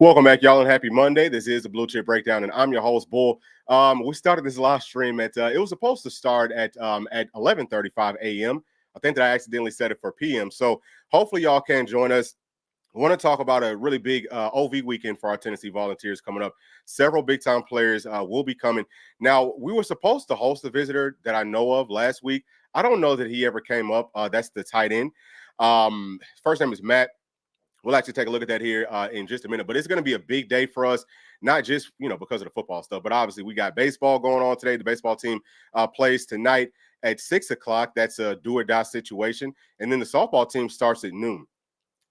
Welcome back, y'all, and happy Monday. This is the Bluechip Breakdown, and I'm your host, Bull. We started this live stream at it was supposed to start at 11:35 a.m. I think that I accidentally set it for p.m. So hopefully y'all can join us. I want to talk about a really big OV weekend for our Tennessee Volunteers coming up. Several big-time players will be coming. Now, we were supposed to host a visitor that I know of last week. I don't know that he ever came up. That's the tight end. First name is Matt. We'll actually take a look at that here in just a minute. But it's going to be a big day for us, not just, because of the football stuff, but obviously we got baseball going on today. The baseball team plays tonight at 6 o'clock. That's a do-or-die situation. And then the softball team starts at noon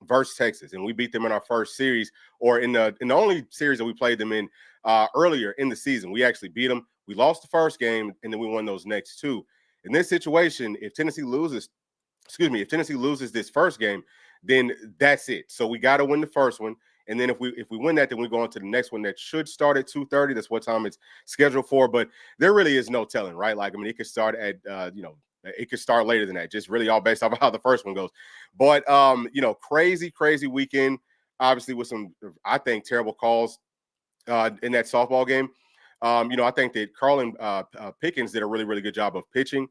versus Texas. And we beat them in our first series, or in the only series that we played them in earlier in the season. We actually beat them. We lost the first game, and then we won those next two. In this situation, if Tennessee loses this first game, then that's it. So we got to win the first one. And then if we win that, then we go on to the next one that should start at 2:30. That's what time it's scheduled for. But there really is no telling, right? It could start at, it could start later than that. Just really all based off of how the first one goes. But, crazy weekend, obviously with some, I think, terrible calls in that softball game. I think that Carlin Pickens did a really good job of pitching.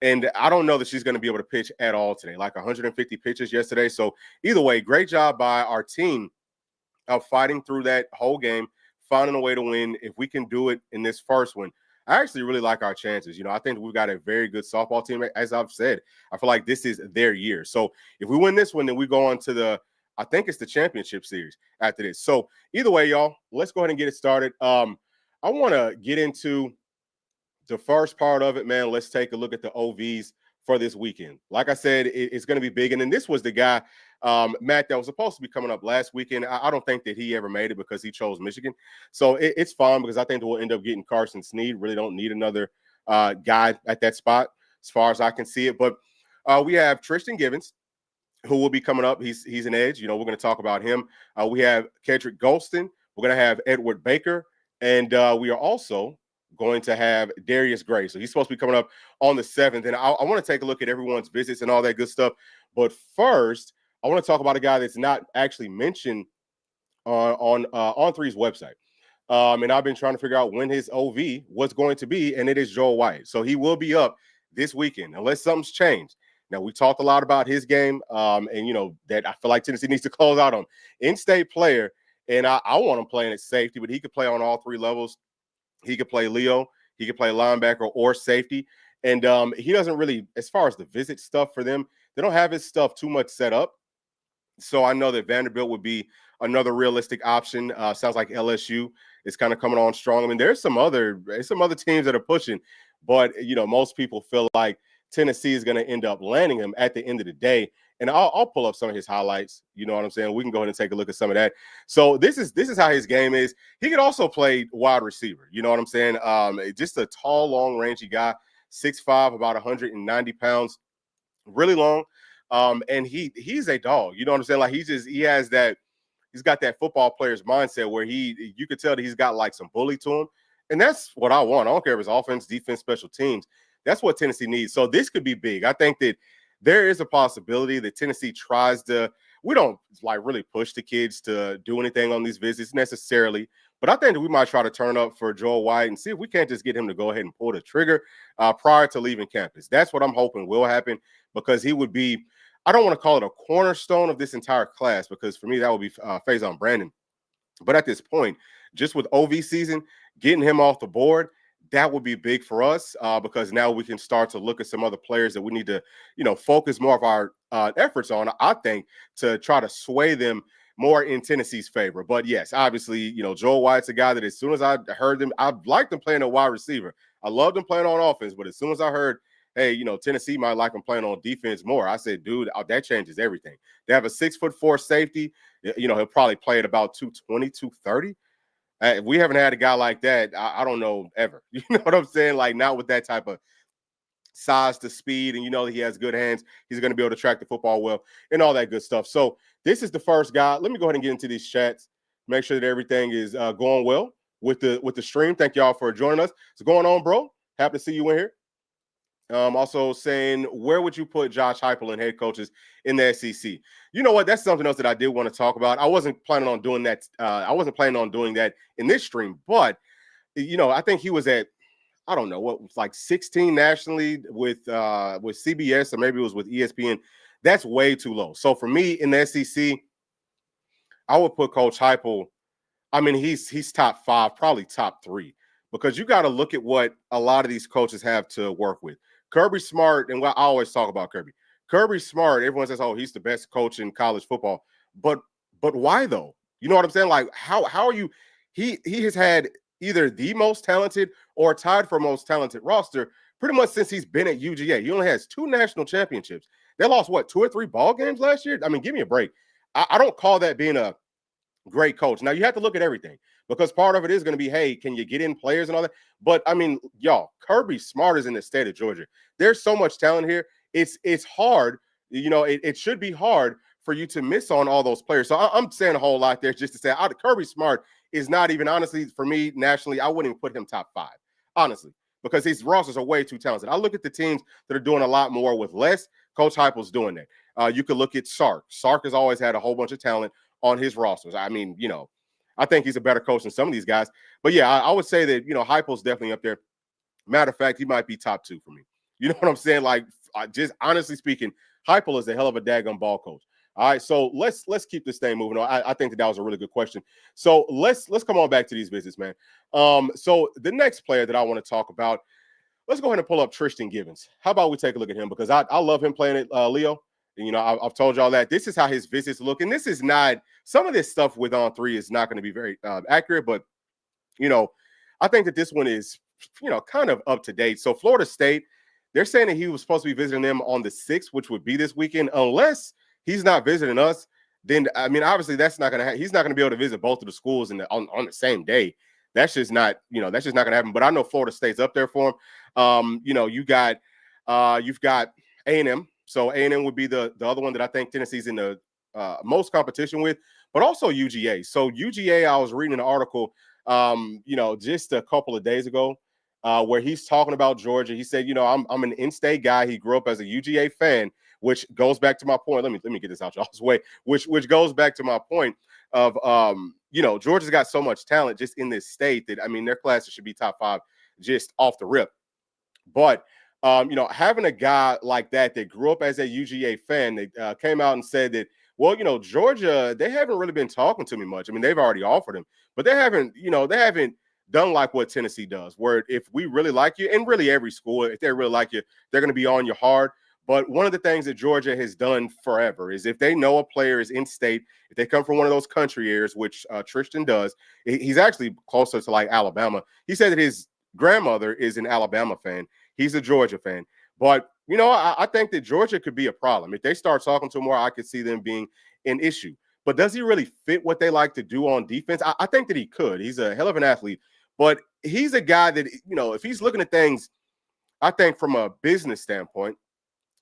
And I don't know that she's going to be able to pitch at all today, like 150 pitches yesterday. So either way, great job by our team of fighting through that whole game, finding a way to win. If we can do it in this first one, I actually really like our chances. I think we've got a very good softball team. As I've said, I feel like this is their year. So if we win this one, then we go on to I think it's the championship series after this. So either way, y'all, let's go ahead and get it started. I want to get into the first part of it, man. Let's take a look at the OVs for this weekend. Like I said, it's going to be big. And then this was the guy, Matt, that was supposed to be coming up last weekend. I don't think that he ever made it because he chose Michigan. So it's fine because I think that we'll end up getting Carson Snead. Really don't need another guy at that spot as far as I can see it. But we have Tristan Givens, who will be coming up. He's an edge. We're going to talk about him. We have Kedric Golston. We're going to have Edward Baker. And we are also going to have Darius Gray. So he's supposed to be coming up on the 7th. And I want to take a look at everyone's visits and all that good stuff. But first, I want to talk about a guy that's not actually mentioned on On3's website. And I've been trying to figure out when his OV was going to be, and it is Joel White. So he will be up this weekend, unless something's changed. Now, we talked a lot about his game, that I feel like Tennessee needs to close out on. In-state player, and I want him playing at safety, but he could play on all three levels. He could play Leo. He could play linebacker or safety. And he doesn't really, as far as the visit stuff for them, they don't have his stuff too much set up. So I know that Vanderbilt would be another realistic option. Sounds like LSU is kind of coming on strong. There's some other teams that are pushing, but most people feel like Tennessee is going to end up landing him at the end of the day. And I'll pull up some of his highlights. You know what I'm saying? We can go ahead and take a look at some of that. So this is how his game is. He could also play wide receiver. You know what I'm saying? Just a tall, long, rangy guy, 6'5", about 190 pounds, really long. And he's a dog. You know what I'm saying? Like he's got that football player's mindset where you could tell that he's got like some bully to him. And that's what I want. I don't care if it's offense, defense, special teams. That's what Tennessee needs. So this could be big. I think that there is a possibility that Tennessee tries to – we don't like really push the kids to do anything on these visits necessarily, but I think that we might try to turn up for Joel White and see if we can't just get him to go ahead and pull the trigger prior to leaving campus. That's what I'm hoping will happen because he would be – I don't want to call it a cornerstone of this entire class because for me that would be Faison Brandon. But at this point, just with OV season, getting him off the board – that would be big for us because now we can start to look at some other players that we need to, focus more of our efforts on, I think, to try to sway them more in Tennessee's favor. But yes, obviously, Joel White's a guy that as soon as I heard them, I liked him playing a wide receiver. I loved him playing on offense, but as soon as I heard, hey, Tennessee might like him playing on defense more, I said, dude, that changes everything. They have a 6'4" safety. He'll probably play at about 220, 230. We haven't had a guy like that, I don't know, ever. You know what I'm saying? Like, not with that type of size to speed, and he has good hands. He's going to be able to track the football well and all that good stuff. So this is the first guy. Let me go ahead and get into these chats, make sure that everything is going well with the stream. Thank y'all for joining us. What's going on, bro? Happy to see you in here. Also saying, where would you put Josh Heupel and head coaches in the SEC? You know what? That's something else that I did want to talk about. I wasn't planning on doing that. I wasn't planning on doing that in this stream, but I think he was at, I don't know what was like 16 nationally with CBS, or maybe it was with ESPN. That's way too low. So for me in the SEC, I would put Coach Heupel. I mean, he's top 5, probably top 3, because you got to look at what a lot of these coaches have to work with. Kirby Smart, and I always talk about Kirby. Kirby Smart, everyone says, oh, he's the best coach in college football. But why though? You know what I'm saying? Like, how are you? He has had either the most talented or tied for most talented roster pretty much since he's been at UGA. He only has 2 national championships. They lost, what, 2 or 3 ball games last year? I mean, give me a break. I don't call that being a great coach. Now, you have to look at everything, because part of it is going to be, hey, can you get in players and all that? But, I mean, y'all, Kirby Smart is in the state of Georgia. There's so much talent here. It's hard. It should be hard for you to miss on all those players. So I'm saying a whole lot there just to say Kirby Smart is not even, honestly, for me, nationally, I wouldn't even put him top 5, honestly, because his rosters are way too talented. I look at the teams that are doing a lot more with less. Coach Heupel's doing that. You could look at Sark. Sark has always had a whole bunch of talent on his rosters. I mean, I think he's a better coach than some of these guys. But yeah, I would say that, Heupel's definitely up there. Matter of fact, he might be top 2 for me. You know what I'm saying? Like, just honestly speaking, Heupel is a hell of a daggone ball coach. All right, so let's keep this thing moving on. I think that was a really good question. So let's come on back to these visits, man. So the next player that I want to talk about, let's go ahead and pull up Tristan Givens. How about we take a look at him? Because I love him playing at Leo. I've told y'all that this is how his visits look. And this is not, some of this stuff with On3 is not going to be very accurate. But, I think that this one is, kind of up to date. So Florida State, they're saying that he was supposed to be visiting them on the 6th, which would be this weekend. Unless he's not visiting us, then, I mean, obviously that's not going to happen. He's not going to be able to visit both of the schools on the same day. That's just not, that's just not going to happen. But I know Florida State's up there for him. You've got A&M. So A&M would be the other one that I think Tennessee's in the most competition with, but also UGA. So UGA, I was reading an article, just a couple of days ago, where he's talking about Georgia. He said, I'm an in-state guy. He grew up as a UGA fan, which goes back to my point. Let me get this out y'all's way. Which goes back to my point of Georgia's got so much talent just in this state that, I mean, their classes should be top 5 just off the rip. But having a guy like that grew up as a UGA fan, that came out and said that, well, Georgia, they haven't really been talking to me much. I mean, they've already offered him, but they haven't done like what Tennessee does, where if we really like you, and really every school, if they really like you, they're going to be on you hard. But one of the things that Georgia has done forever is if they know a player is in state, if they come from one of those country areas, which Tristan does, he's actually closer to like Alabama. He said that his grandmother is an Alabama fan. He's a Georgia fan. But, I think that Georgia could be a problem. If they start talking to him more, I could see them being an issue. But does he really fit what they like to do on defense? I think that he could. He's a hell of an athlete. But he's a guy that, if he's looking at things, I think from a business standpoint,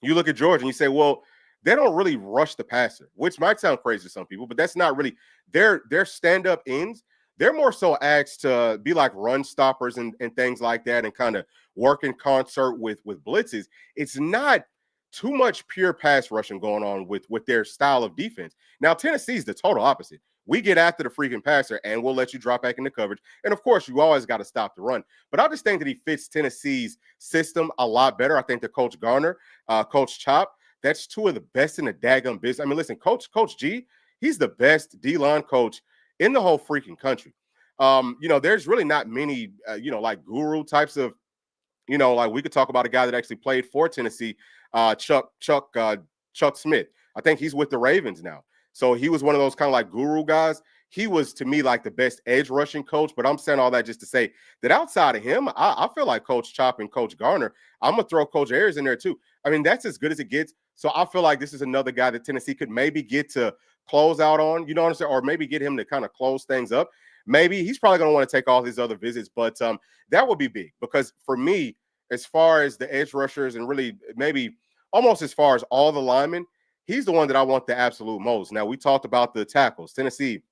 you look at Georgia and you say, well, they don't really rush the passer, which might sound crazy to some people, but that's not really their stand-up ends. They're more so asked to be like run stoppers and things like that, and kind of work in concert with blitzes. It's not too much pure pass rushing going on with their style of defense. Now, Tennessee's the total opposite. We get after the freaking passer and we'll let you drop back into coverage. And of course, you always got to stop the run. But I just think that he fits Tennessee's system a lot better. I think that Coach Garner, Coach Chop, that's 2 of the best in the daggum business. I mean, listen, Coach G, he's the best D-line coach in the whole freaking country. There's really not many, like guru types of, like we could talk about a guy that actually played for Tennessee, Chuck Smith. I think he's with the Ravens now. So he was one of those kind of like guru guys. He was, to me, like the best edge rushing coach. But I'm saying all that just to say that outside of him, I feel like Coach Chop and Coach Garner, I'm going to throw Coach Ayers in there too. I mean, that's as good as it gets. So I feel like this is another guy that Tennessee could maybe get to close out on, you know what I'm saying? Or maybe get him to kind of close things up. Maybe he's probably going to want to take all these other visits, but that would be big, because for me, as far as the edge rushers and really maybe almost as far as all the linemen, he's the one that I want the absolute most. Now, we talked about the tackles. Tennessee,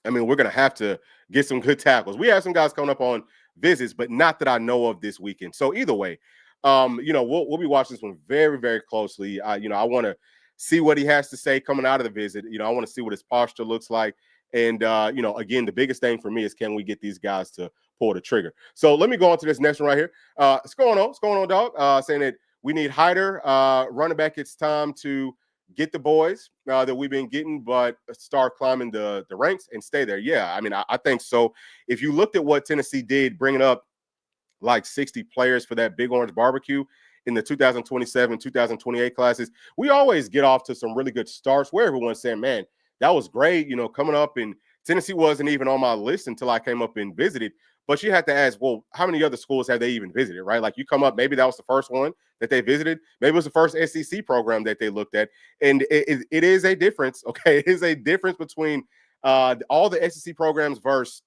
I mean, we're going to have to get some good tackles. We have some guys coming up on visits, but not that I know of this weekend. So either way, We'll be watching this one very, very closely. I want to see what he has to say coming out of the visit. I want to see what his posture looks like. And, again, the biggest thing for me is, can we get these guys to pull the trigger? So let me go on to this next one right here. What's going on? What's going on, dog? Saying that we need Hyder, running back. It's time to get the boys that we've been getting, but start climbing the ranks and stay there. Yeah, I mean, I think so. If you looked at what Tennessee did, bringing up like 60 players for that Big Orange Barbecue in the 2027, 2028 classes, we always get off to some really good starts where everyone's saying, man, that was great, coming up. And Tennessee wasn't even on my list until I came up and visited. But you have to ask, well, how many other schools have they even visited, right? Like, you come up, maybe that was the first one that they visited. Maybe it was the first SEC program that they looked at. And it is a difference, okay? It is a difference between all the SEC programs versus,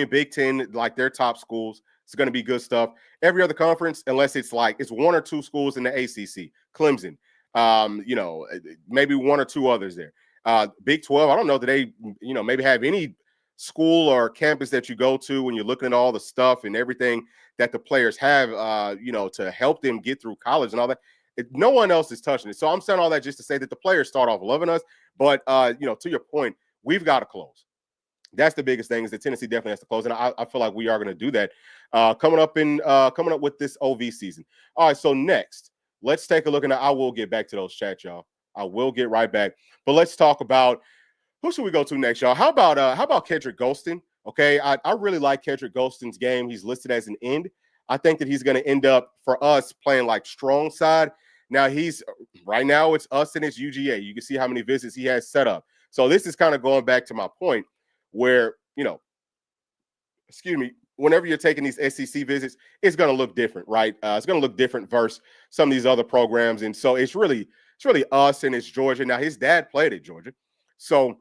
Big Ten, like their top schools. It's going to be good stuff. Every other conference, unless it's one or two schools in the ACC, Clemson, maybe one or two others there. Big 12, I don't know that they, maybe have any school or campus that you go to when you're looking at all the stuff and everything that the players have, to help them get through college and all that. No one else is touching it. So I'm saying all that just to say that the players start off loving us. But, to your point, we've got to close. That's the biggest thing, is that Tennessee definitely has to close. And I feel like we are going to do that coming up with this OV season. All right, so next, let's take a look. And I will get back to those chats, y'all. I will get right back. But let's talk about, who should we go to next, y'all? How about Kedric Golston? Okay, I really like Kedric Golston's game. He's listed as an end. I think that he's going to end up, for us, playing like strong side. Now, right now it's us and it's UGA. You can see how many visits he has set up. So this is kind of going back to my point where, whenever you're taking these SEC visits, it's going to look different, right? It's going to look different versus some of these other programs. And so it's really us and it's Georgia. Now, his dad played at Georgia. So,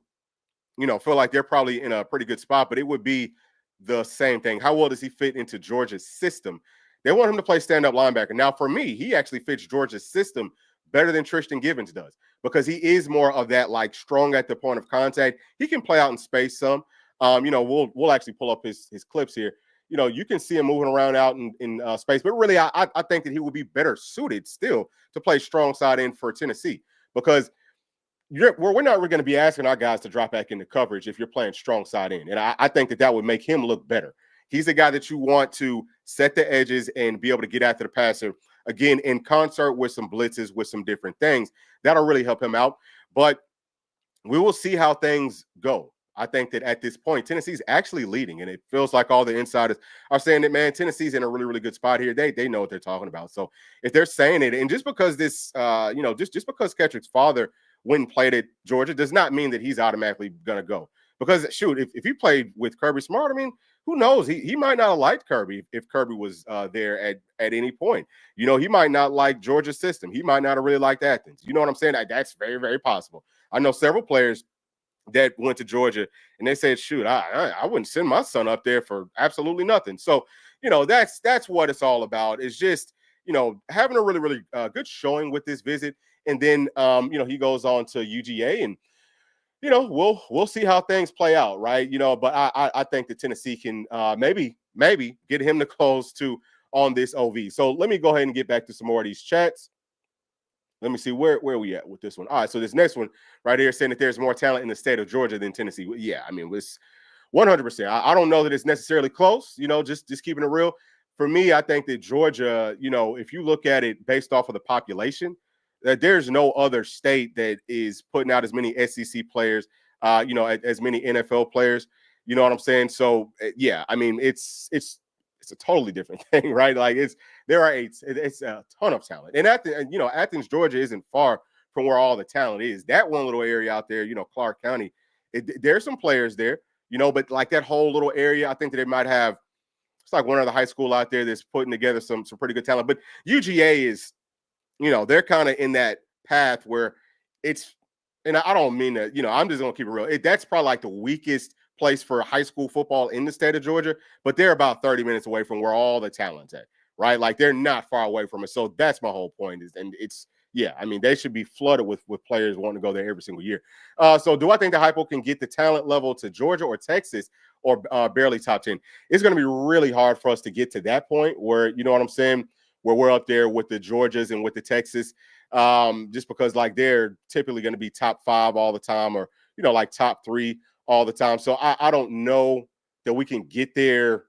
feel like they're probably in a pretty good spot, but it would be the same thing. How well does he fit into Georgia's system? They want him to play stand-up linebacker. Now, for me, he actually fits Georgia's system better than Tristan Givens does, because he is more of that, like, strong at the point of contact. He can play out in space some. We'll actually pull up his clips here. You can see him moving around out in space, but really, I think that he would be better suited still to play strong side end for Tennessee, because we're not really going to be asking our guys to drop back into coverage if you're playing strong side end. And I think that would make him look better. He's the guy that you want to set the edges and be able to get after the passer, again, in concert with some blitzes, with some different things. That'll really help him out. But we will see how things go. I think that at this point, Tennessee's actually leading, and it feels like all the insiders are saying that, man, Tennessee's in a really, really good spot here. They know what they're talking about. So if they're saying it, and just because this, just because Kedric's father went and played at Georgia does not mean that he's automatically going to go. Because, shoot, if he played with Kirby Smart, I mean, who knows? He might not have liked Kirby if Kirby was there at any point. He might not like Georgia's system. He might not have really liked Athens. You know what I'm saying? That's very, very possible. I know several players that went to Georgia and they said, shoot, I wouldn't send my son up there for absolutely nothing. So, that's what it's all about, is just, having a really, really good showing with this visit. And then, he goes on to UGA, and, we'll see how things play out, right? But I think that Tennessee can maybe get him to close too on this OV. So let me go ahead and get back to some more of these chats. Let me see where we at with this one. All right, so this next one right here saying that there's more talent in the state of Georgia than Tennessee. Yeah, I mean, it's 100%. I don't know that it's necessarily close, just keeping it real. For me, I think that Georgia, if you look at it based off of the population, that there's no other state that is putting out as many SEC players, as many NFL players. You know what I'm saying? So yeah, I mean, it's a totally different thing, right? Like it's a ton of talent, and Athens, Georgia isn't far from where all the talent is. That one little area out there, Clark County, there's some players there, but like that whole little area, I think that they might have. It's like one other high school out there that's putting together some pretty good talent, but UGA is. They're kind of in that path where it's, and I don't mean that, I'm just going to keep it real. That's probably like the weakest place for high school football in the state of Georgia, but they're about 30 minutes away from where all the talent's at, right? Like they're not far away from it. So that's my whole point they should be flooded with players wanting to go there every single year. So do I think the Hypo can get the talent level to Georgia or Texas, or barely top 10. It's going to be really hard for us to get to that point where, you know what I'm saying, where we're up there with the Georgias and with the Texas, just because like they're typically going to be top 5 all the time, or, you know, like top 3 all the time. So I don't know that we can get there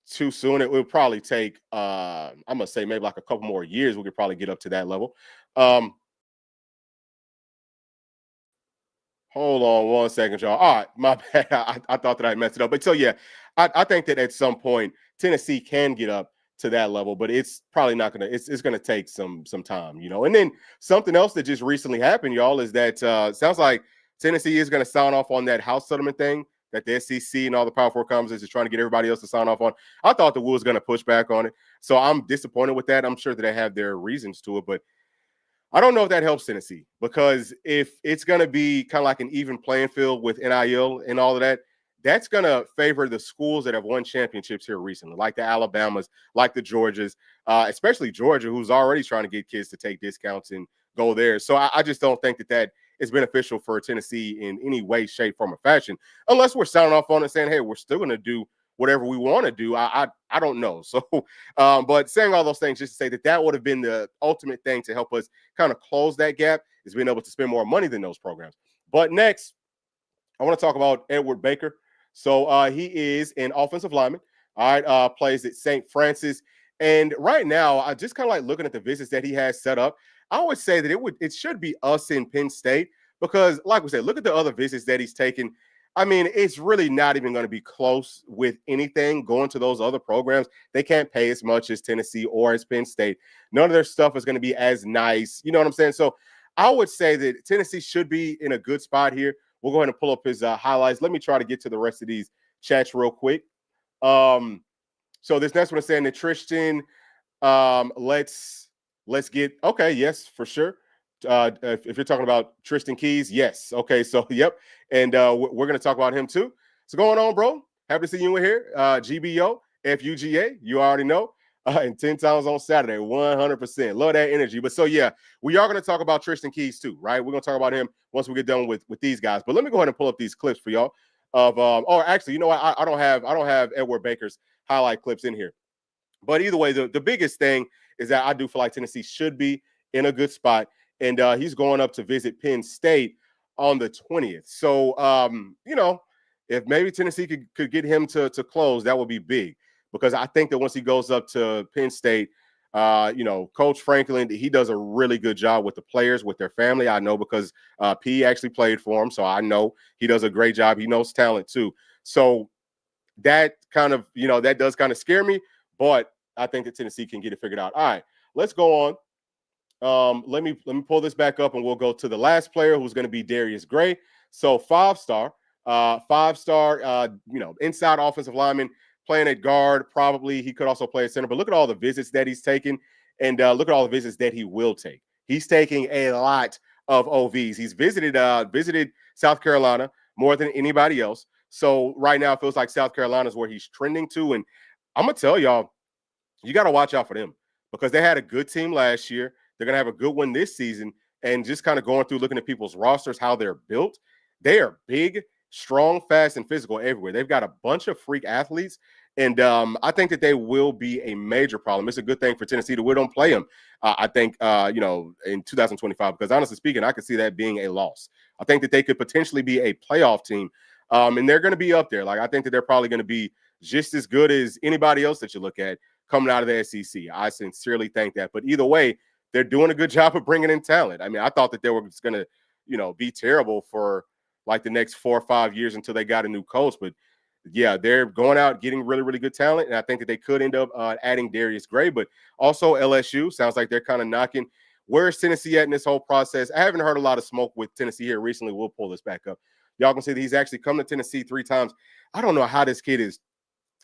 too soon. It would probably take, I'm going to say maybe like a couple more years. We could probably get up to that level. Hold on one second, y'all. All right, my bad. I thought that I messed it up. But so, yeah, I think that at some point, Tennessee can get up to that level, but it's probably not going to, it's going to take some time, you know. And then something else that just recently happened, y'all, is that sounds like Tennessee is going to sign off on that house settlement thing that the SEC and all the Power 4 conferences is trying to get everybody else to sign off on. I thought the Wolves was going to push back on it. So I'm disappointed with that. I'm sure that they have their reasons to it, but I don't know if that helps Tennessee, because if it's going to be kind of like an even playing field with NIL and all of that, that's going to favor the schools that have won championships here recently, like the Alabamas, like the Georgias, especially Georgia, who's already trying to get kids to take discounts and go there. So I just don't think that that is beneficial for Tennessee in any way, shape, form, or fashion, unless we're signing off on it saying, hey, we're still going to do whatever we want to do. I don't know. So, but saying all those things just to say that that would have been the ultimate thing to help us kind of close that gap, is being able to spend more money than those programs. But next, I want to talk about Edward Baker. So he is an offensive lineman. All right, plays at St. Francis. And right now, I just kind of like looking at the visits that he has set up. I would say that it should be us in Penn State, because, like we said, look at the other visits that he's taken. I mean, it's really not even going to be close with anything going to those other programs. They can't pay as much as Tennessee or as Penn State. None of their stuff is going to be as nice. You know what I'm saying? So I would say that Tennessee should be in a good spot here. We'll go ahead and pull up his highlights. Let me try to get to the rest of these chats real quick. So this next one is saying that Tristan, let's get, okay, yes, for sure. If you're talking about Tristan Keys, yes. Okay, so yep. And we're going to talk about him too. So going on, bro. Happy to see you in here. GBO, FUGA, you already know. And 10 times on Saturday, 100%. Love that energy. But so, yeah, we are going to talk about Tristan Keys too, right? We're going to talk about him once we get done with these guys. But let me go ahead and pull up these clips for y'all. Or actually, you know what? I don't have Edward Baker's highlight clips in here. But either way, the biggest thing is that I do feel like Tennessee should be in a good spot. And he's going up to visit Penn State on the 20th. So, you know, if maybe Tennessee could get him to close, that would be big. Because I think that once he goes up to Penn State, you know, Coach Franklin, he does a really good job with the players, with their family. I know because P actually played for him. So I know he does a great job. He knows talent too. So that kind of, you know, that does kind of scare me. But I think that Tennessee can get it figured out. All right, let's go on. Let me pull this back up, and we'll go to the last player, who's going to be Darius Gray. So five-star, you know, inside offensive lineman, playing at guard. Probably he could also play at center. But look at all the visits that he's taken, and look at all the visits that he will take. He's taking a lot of OVs. He's visited South Carolina more than anybody else. So right now it feels like South Carolina is where he's trending to. And I'm gonna tell y'all, you got to watch out for them, because they had a good team last year. They're going to have a good one this season. And just kind of going through, looking at people's rosters, how they're built, they are big, strong, fast, and physical everywhere. They've got a bunch of freak athletes. And I think that they will be a major problem. It's a good thing for Tennessee that we don't play them, I think, you know, in 2025, because honestly speaking, I could see that being a loss. I think that they could potentially be a playoff team. And they're going to be up there. Like, I think that they're probably going to be just as good as anybody else that you look at coming out of the SEC. I sincerely think that. But either way, they're doing a good job of bringing in talent. I mean, I thought that they were just going to, you know, be terrible for like the next 4 or 5 years until they got a new coach. But yeah, they're going out getting really, really good talent. And I think that they could end up adding Darius Gray, but also LSU sounds like they're kind of knocking. Where's Tennessee at in this whole process? I haven't heard a lot of smoke with Tennessee here recently. We'll pull this back up. Y'all can see that he's actually come to Tennessee 3 times. I don't know how this kid is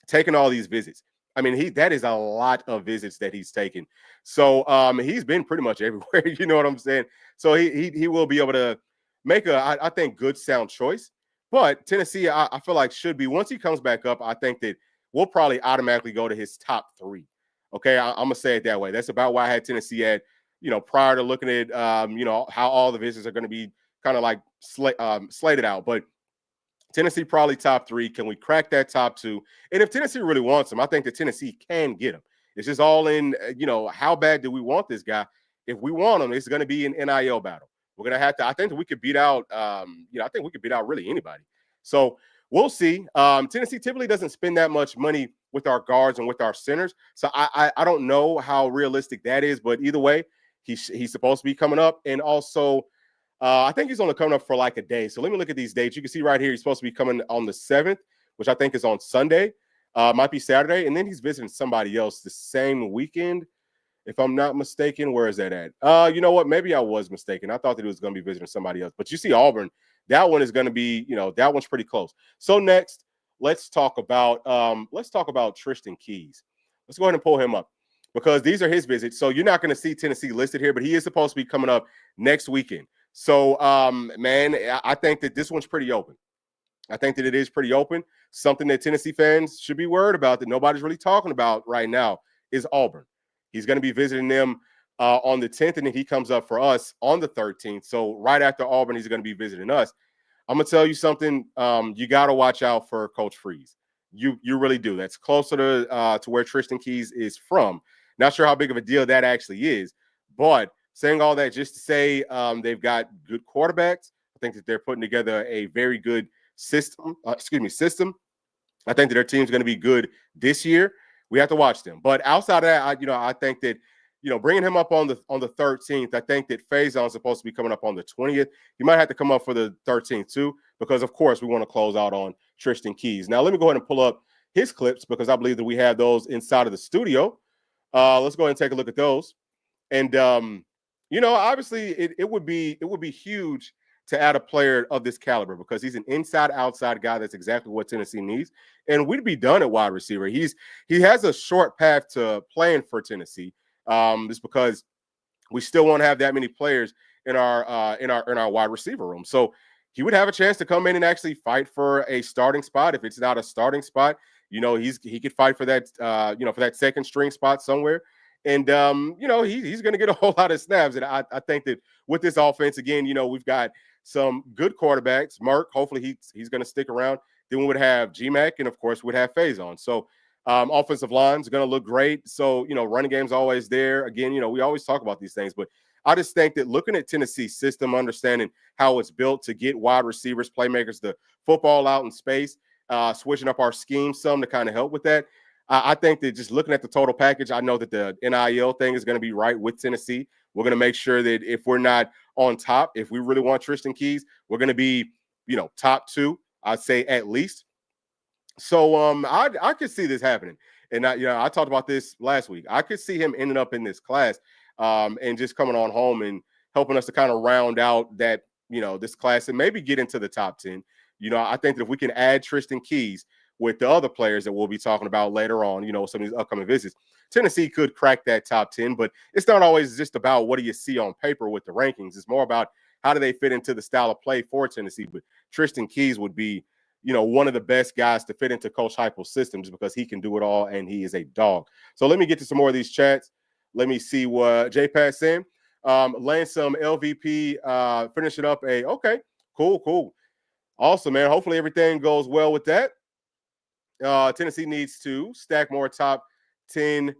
taking all these visits. I mean, that is a lot of visits that he's taken. So he's been pretty much everywhere. You know what I'm saying? So he will be able to make I think, good, sound choice. But Tennessee, I feel like should be, once he comes back up, I think that we'll probably automatically go to his top 3. Okay, I'm going to say it that way. That's about why I had Tennessee at, you know, prior to looking at, you know, how all the visits are going to be kind of like slated out. But Tennessee probably top 3. Can we crack that top 2? And if Tennessee really wants him, I think that Tennessee can get him. It's just all in, how bad do we want this guy? If we want him, it's going to be an NIL battle. We're going to have to, I think that we could beat out, I think we could beat out really anybody. So we'll see. Tennessee typically doesn't spend that much money with our guards and with our centers. So I don't know how realistic that is, but either way, he's supposed to be coming up. And also, I think he's only coming up for like a day. So let me look at these dates. You can see right here, he's supposed to be coming on the 7th, which I think is on Sunday. Might be Saturday. And then he's visiting somebody else the same weekend, if I'm not mistaken. Where is that at? You know what? Maybe I was mistaken. I thought that he was going to be visiting somebody else. But you see Auburn, that one is going to be, that one's pretty close. So next, let's talk about Tristan Keys. Let's go ahead and pull him up because these are his visits. So you're not going to see Tennessee listed here, but he is supposed to be coming up next weekend. So, man, I think that this one's pretty open. I think that it is pretty open. Something that Tennessee fans should be worried about that nobody's really talking about right now is Auburn. He's going to be visiting them on the 10th, and then he comes up for us on the 13th. So right after Auburn, he's going to be visiting us. I'm going to tell you something. You got to watch out for Coach Freeze. You really do. That's closer to where Tristan Keys is from. Not sure how big of a deal that actually is, but saying all that just to say they've got good quarterbacks. I think that they're putting together a very good system. I think that their team's going to be good this year. We have to watch them. But outside of that, I think that, bringing him up on the 13th, I think that Faison's supposed to be coming up on the 20th. He might have to come up for the 13th too, because of course we want to close out on Tristan Keys. Now let me go ahead and pull up his clips because I believe that we have those inside of the studio. Let's go ahead and take a look at those. And obviously it would be huge to add a player of this caliber because he's an inside-outside guy. That's exactly what Tennessee needs. And we'd be done at wide receiver. He has a short path to playing for Tennessee. Just because we still won't have that many players in our wide receiver room. So he would have a chance to come in and actually fight for a starting spot. If it's not a starting spot, he could fight for that, for that second string spot somewhere. And, he's going to get a whole lot of snaps. And I think that with this offense, again, we've got some good quarterbacks. Mark, hopefully he's going to stick around. Then we would have GMAC, and, of course, we'd have Faison. So offensive line's going to look great. So, running game's always there. Again, we always talk about these things. But I just think that looking at Tennessee's system, understanding how it's built to get wide receivers, playmakers, the football out in space, switching up our scheme some to kind of help with that, I think that just looking at the total package, I know that the NIL thing is going to be right with Tennessee. We're going to make sure that if we're not on top, if we really want Tristan Keys, we're going to be, top 2, I'd say at least. So I could see this happening. And I talked about this last week. I could see him ending up in this class and just coming on home and helping us to kind of round out that, this class and maybe get into the top 10. I think that if we can add Tristan Keys with the other players that we'll be talking about later on, some of these upcoming visits, Tennessee could crack that top 10, but it's not always just about what do you see on paper with the rankings. It's more about how do they fit into the style of play for Tennessee. But Tristan Keys would be, one of the best guys to fit into Coach Heupel's system just because he can do it all and he is a dog. So let me get to some more of these chats. Let me see what J-Pat's saying. Laying some LVP, finishing up okay, cool. Awesome, man. Hopefully everything goes well with that. Tennessee needs to stack more top 10.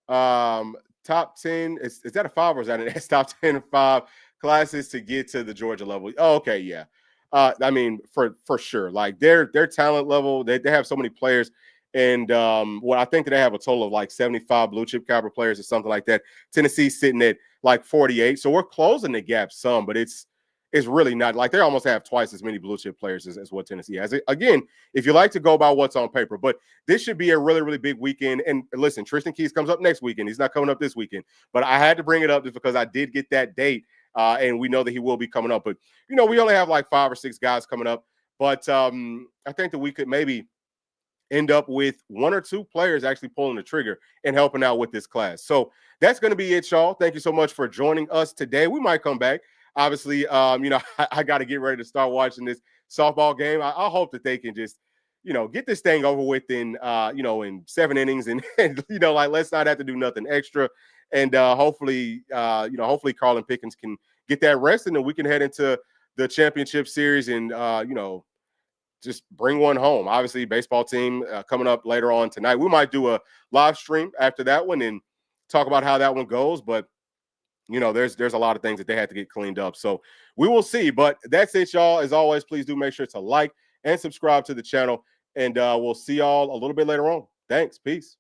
Top 10. Is that a 5 or is that an S? Top 10 5 classes to get to the Georgia level. Oh, okay, yeah. I mean, for sure. Like their talent level, they have so many players. And I think that they have a total of like 75 blue chip caliber players or something like that. Tennessee's sitting at like 48. So we're closing the gap some, but it's really not. Like they almost have twice as many blue chip players as what Tennessee has. Again, if you like to go by what's on paper, but this should be a really, really big weekend. And listen, Tristan Keys comes up next weekend. He's not coming up this weekend, but I had to bring it up just because I did get that date. And we know that he will be coming up, but we only have like 5 or 6 guys coming up, but I think that we could maybe end up with 1 or 2 players actually pulling the trigger and helping out with this class. So that's going to be it, y'all. Thank you so much for joining us today. We might come back. Obviously, I got to get ready to start watching this softball game. I hope that they can just, get this thing over with in 7 innings and let's not have to do nothing extra. And hopefully Carlin Pickens can get that rest and then we can head into the championship series and, just bring one home. Obviously, baseball team coming up later on tonight. We might do a live stream after that one and talk about how that one goes. But there's a lot of things that they had to get cleaned up. So we will see. But that's it, y'all. As always, please do make sure to like and subscribe to the channel. And we'll see y'all a little bit later on. Thanks. Peace.